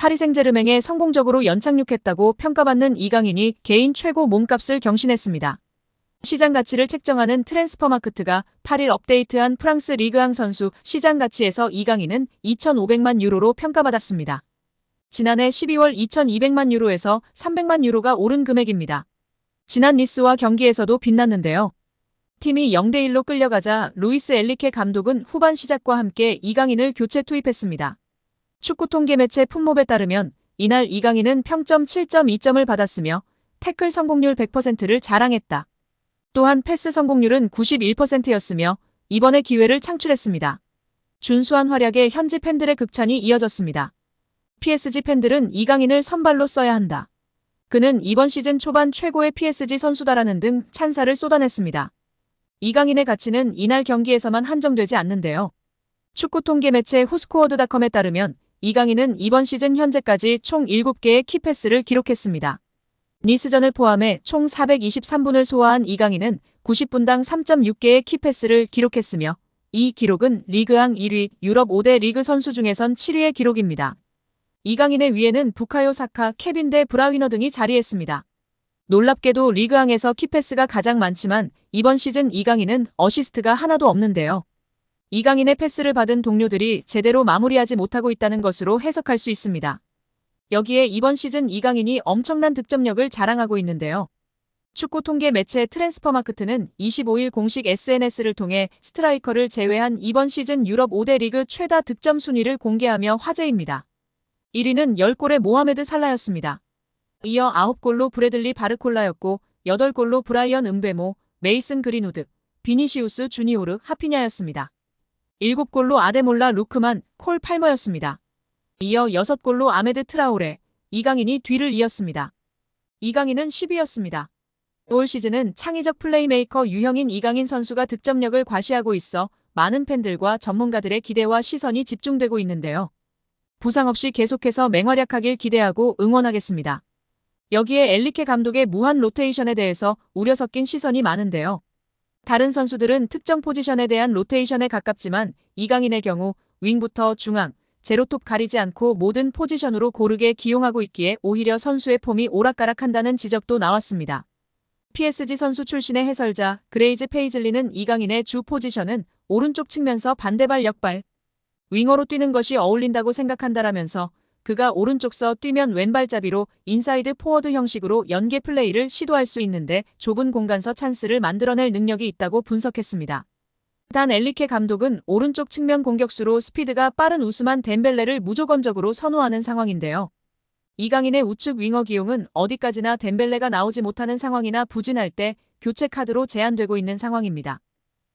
파리 생제르맹에 성공적으로 연착륙했다고 평가받는 이강인이 개인 최고 몸값을 경신했습니다. 시장 가치를 책정하는 트랜스퍼마크트가 8일 업데이트한 프랑스 리그앙 선수 시장 가치에서 이강인은 2,500만 유로로 평가받았습니다. 지난해 12월 2,200만 유로에서 300만 유로가 오른 금액입니다. 지난 니스와 경기에서도 빛났는데요. 팀이 0대1로 끌려가자 루이스 엔리케 감독은 후반 시작과 함께 이강인을 교체 투입했습니다. 축구 통계 매체 풋몹에 따르면 이날 이강인은 평점 7.2점을 받았으며 태클 성공률 100%를 자랑했다. 또한 패스 성공률은 91%였으며 이번에 기회를 창출했습니다. 준수한 활약에 현지 팬들의 극찬이 이어졌습니다. PSG 팬들은 이강인을 선발로 써야 한다. 그는 이번 시즌 초반 최고의 PSG 선수다라는 등 찬사를 쏟아냈습니다. 이강인의 가치는 이날 경기에서만 한정되지 않는데요. 축구 통계 매체 후스코어드닷컴에 따르면 이강인은 이번 시즌 현재까지 총 7개의 키패스를 기록했습니다. 니스전을 포함해 총 423분을 소화한 이강인은 90분당 3.6개의 키패스를 기록했으며 이 기록은 리그앙 1위, 유럽 5대 리그 선수 중에선 7위의 기록입니다. 이강인의 위에는 부카요 사카, 케빈 데 브라위너 등이 자리했습니다. 놀랍게도 리그앙에서 키패스가 가장 많지만 이번 시즌 이강인은 어시스트가 하나도 없는데요. 이강인의 패스를 받은 동료들이 제대로 마무리하지 못하고 있다는 것으로 해석할 수 있습니다. 여기에 이번 시즌 이강인이 엄청난 득점력을 자랑하고 있는데요. 축구 통계 매체 트랜스퍼마크트는 25일 공식 SNS를 통해 스트라이커를 제외한 이번 시즌 유럽 5대 리그 최다 득점 순위를 공개하며 화제입니다. 1위는 10골의 모하메드 살라였습니다. 이어 9골로 브래들리 바르콜라였고 8골로 브라이언 음베모, 메이슨 그린우드, 비니시우스 주니오르 하피냐였습니다. 7골로 아데몰라 루크만, 콜 팔머였습니다. 이어 6골로 아메드 트라오레, 이강인이 뒤를 이었습니다. 이강인은 10위였습니다. 올 시즌은 창의적 플레이메이커 유형인 이강인 선수가 득점력을 과시하고 있어 많은 팬들과 전문가들의 기대와 시선이 집중되고 있는데요. 부상 없이 계속해서 맹활약하길 기대하고 응원하겠습니다. 여기에 엔리케 감독의 무한 로테이션에 대해서 우려 섞인 시선이 많은데요. 다른 선수들은 특정 포지션에 대한 로테이션에 가깝지만 이강인의 경우 윙부터 중앙, 제로톱 가리지 않고 모든 포지션으로 고르게 기용하고 있기에 오히려 선수의 폼이 오락가락한다는 지적도 나왔습니다. PSG 선수 출신의 해설자 그레이즈 페이즐리는 이강인의 주 포지션은 오른쪽 측면서 반대발 역발, 윙어로 뛰는 것이 어울린다고 생각한다라면서 그가 오른쪽서 뛰면 왼발잡이로 인사이드 포워드 형식으로 연계 플레이를 시도할 수 있는데 좁은 공간서 찬스를 만들어낼 능력이 있다고 분석했습니다. 단 엔리케 감독은 오른쪽 측면 공격수로 스피드가 빠른 우스만 덴벨레를 무조건적으로 선호하는 상황인데요. 이강인의 우측 윙어 기용은 어디까지나 덴벨레가 나오지 못하는 상황이나 부진할 때 교체 카드로 제한되고 있는 상황입니다.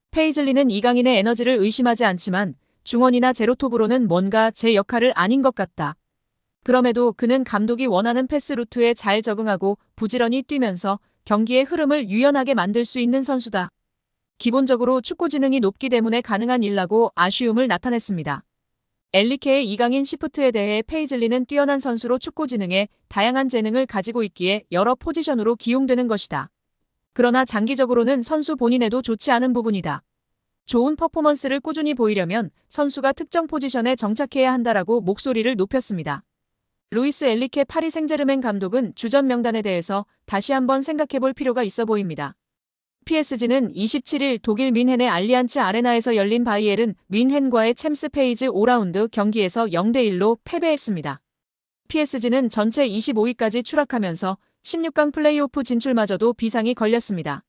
페이즐리는 이강인의 에너지를 의심하지 않지만 중원이나 제로톱으로는 뭔가 제 역할을 아닌 것 같다. 그럼에도 그는 감독이 원하는 패스 루트에 잘 적응하고 부지런히 뛰면서 경기의 흐름을 유연하게 만들 수 있는 선수다. 기본적으로 축구 지능이 높기 때문에 가능한 일라고 아쉬움을 나타냈습니다. 엔리케의 이강인 시프트에 대해 페이즐리는 뛰어난 선수로 축구 지능에 다양한 재능을 가지고 있기에 여러 포지션으로 기용되는 것이다. 그러나 장기적으로는 선수 본인에도 좋지 않은 부분이다. 좋은 퍼포먼스를 꾸준히 보이려면 선수가 특정 포지션에 정착해야 한다라고 목소리를 높였습니다. 루이스 엔리케 파리 생제르맹 감독은 주전 명단에 대해서 다시 한번 생각해볼 필요가 있어 보입니다. PSG는 27일 독일 민헨의 알리안츠 아레나에서 열린 바이에른 민헨과의 챔스 페이즈 5라운드 경기에서 0대1로 패배했습니다. PSG는 전체 25위까지 추락하면서 16강 플레이오프 진출마저도 비상이 걸렸습니다.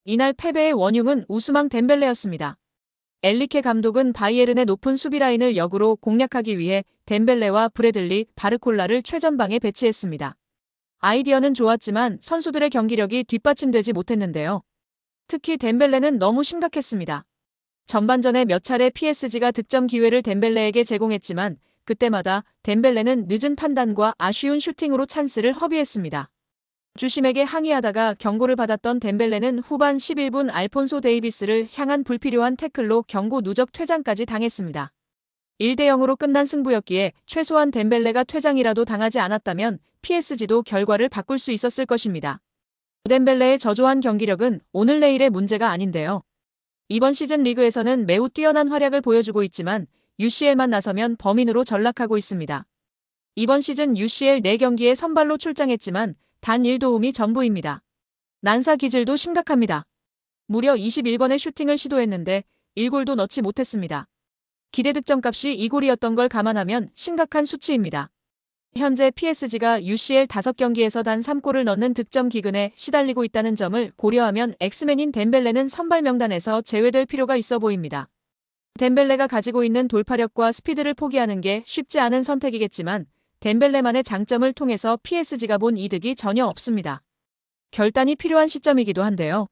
이날 패배의 원흉은 우스망 덴벨레였습니다. 엔리케 감독은 바이에른의 높은 수비 라인을 역으로 공략하기 위해 덴벨레와 브래들리, 바르콜라를 최전방에 배치했습니다. 아이디어는 좋았지만 선수들의 경기력이 뒷받침되지 못했는데요. 특히 덴벨레는 너무 심각했습니다. 전반전에 몇 차례 PSG가 득점 기회를 덴벨레에게 제공했지만 그때마다 덴벨레는 늦은 판단과 아쉬운 슈팅으로 찬스를 허비했습니다. 주심에게 항의하다가 경고를 받았던 덴벨레는 후반 11분 알폰소 데이비스를 향한 불필요한 태클로 경고 누적 퇴장까지 당했습니다. 1대0으로 끝난 승부였기에 최소한 덴벨레가 퇴장이라도 당하지 않았다면 PSG도 결과를 바꿀 수 있었을 것입니다. 덴벨레의 저조한 경기력은 오늘 내일의 문제가 아닌데요. 이번 시즌 리그에서는 매우 뛰어난 활약을 보여주고 있지만 UCL만 나서면 범인으로 전락하고 있습니다. 이번 시즌 UCL 4경기에 선발로 출장했지만 단 1도움이 전부입니다. 난사 기질도 심각합니다. 무려 21번의 슈팅을 시도했는데 1골도 넣지 못했습니다. 기대 득점값이 2골이었던 걸 감안하면 심각한 수치입니다. 현재 PSG가 UCL 5경기에서 단 3골을 넣는 득점 기근에 시달리고 있다는 점을 고려하면 엑스맨인 덴벨레는 선발 명단에서 제외될 필요가 있어 보입니다. 덴벨레가 가지고 있는 돌파력과 스피드를 포기하는 게 쉽지 않은 선택이겠지만 덴벨레만의 장점을 통해서 PSG가 본 이득이 전혀 없습니다. 결단이 필요한 시점이기도 한데요.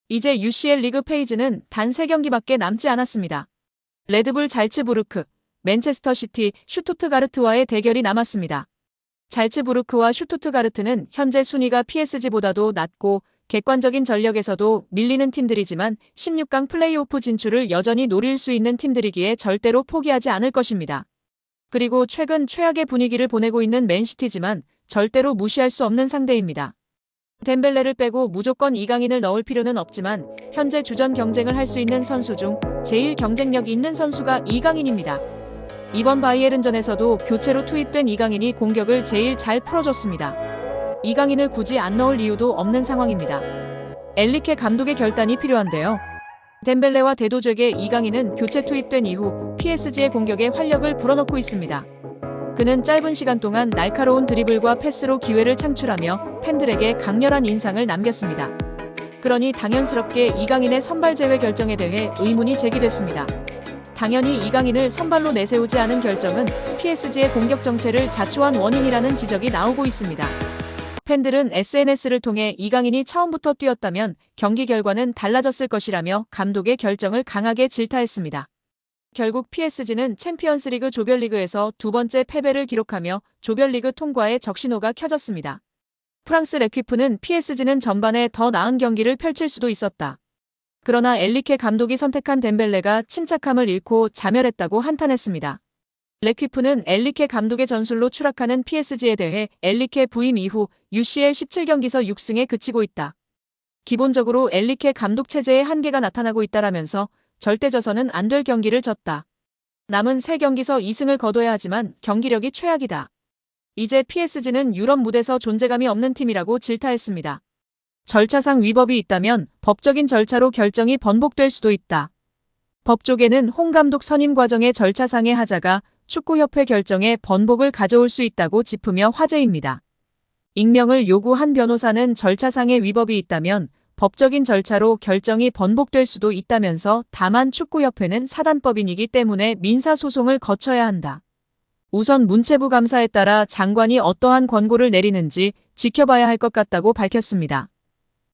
이제 UCL 리그 페이지는 단 3경기밖에 남지 않았습니다. 레드불 잘츠부르크, 맨체스터 시티, 슈투트가르트와의 대결이 남았습니다. 잘츠부르크와 슈투트가르트는 현재 순위가 PSG보다도 낮고 객관적인 전력에서도 밀리는 팀들이지만 16강 플레이오프 진출을 여전히 노릴 수 있는 팀들이기에 절대로 포기하지 않을 것입니다. 그리고 최근 최악의 분위기를 보내고 있는 맨시티지만 절대로 무시할 수 없는 상대입니다. 덴벨레를 빼고 무조건 이강인을 넣을 필요는 없지만 현재 주전 경쟁을 할 수 있는 선수 중 제일 경쟁력 있는 선수가 이강인입니다. 이번 바이에른전에서도 교체로 투입된 이강인이 공격을 제일 잘 풀어줬습니다. 이강인을 굳이 안 넣을 이유도 없는 상황입니다. 엘리케 감독의 결단이 필요한데요. 덴벨레와 대도적의 이강인은 교체 투입된 이후 PSG의 공격에 활력을 불어넣고 있습니다. 그는 짧은 시간 동안 날카로운 드리블과 패스로 기회를 창출하며 팬들에게 강렬한 인상을 남겼습니다. 그러니 당연스럽게 이강인의 선발 제외 결정에 대해 의문이 제기됐습니다. 당연히 이강인을 선발로 내세우지 않은 결정은 PSG의 공격 정체를 자초한 원인이라는 지적이 나오고 있습니다. 팬들은 SNS를 통해 이강인이 처음부터 뛰었다면 경기 결과는 달라졌을 것이라며 감독의 결정을 강하게 질타했습니다. 결국 PSG는 챔피언스리그 조별리그에서 2번째 패배를 기록하며 조별리그 통과의 적신호가 켜졌습니다. 프랑스 레퀴프는 PSG는 전반에 더 나은 경기를 펼칠 수도 있었다. 그러나 엘리케 감독이 선택한 덴벨레가 침착함을 잃고 자멸했다고 한탄했습니다. 레퀴프는 엘리케 감독의 전술로 추락하는 PSG에 대해 엘리케 부임 이후 UCL 17경기서 6승에 그치고 있다. 기본적으로 엘리케 감독 체제에 한계가 나타나고 있다라면서 절대 져서는 안 될 경기를 졌다. 남은 3경기서 2승을 거둬야 하지만 경기력이 최악이다. 이제 PSG는 유럽 무대에서 존재감이 없는 팀이라고 질타했습니다. 절차상 위법이 있다면 법적인 절차로 결정이 번복될 수도 있다. 법조계는 홍 감독 선임 과정의 절차상의 하자가 축구협회 결정에 번복을 가져올 수 있다고 짚으며 화제입니다. 익명을 요구한 변호사는 절차상의 위법이 있다면 법적인 절차로 결정이 번복될 수도 있다면서 다만 축구협회는 사단법인이기 때문에 민사소송을 거쳐야 한다. 우선 문체부 감사에 따라 장관이 어떠한 권고를 내리는지 지켜봐야 할 것 같다고 밝혔습니다.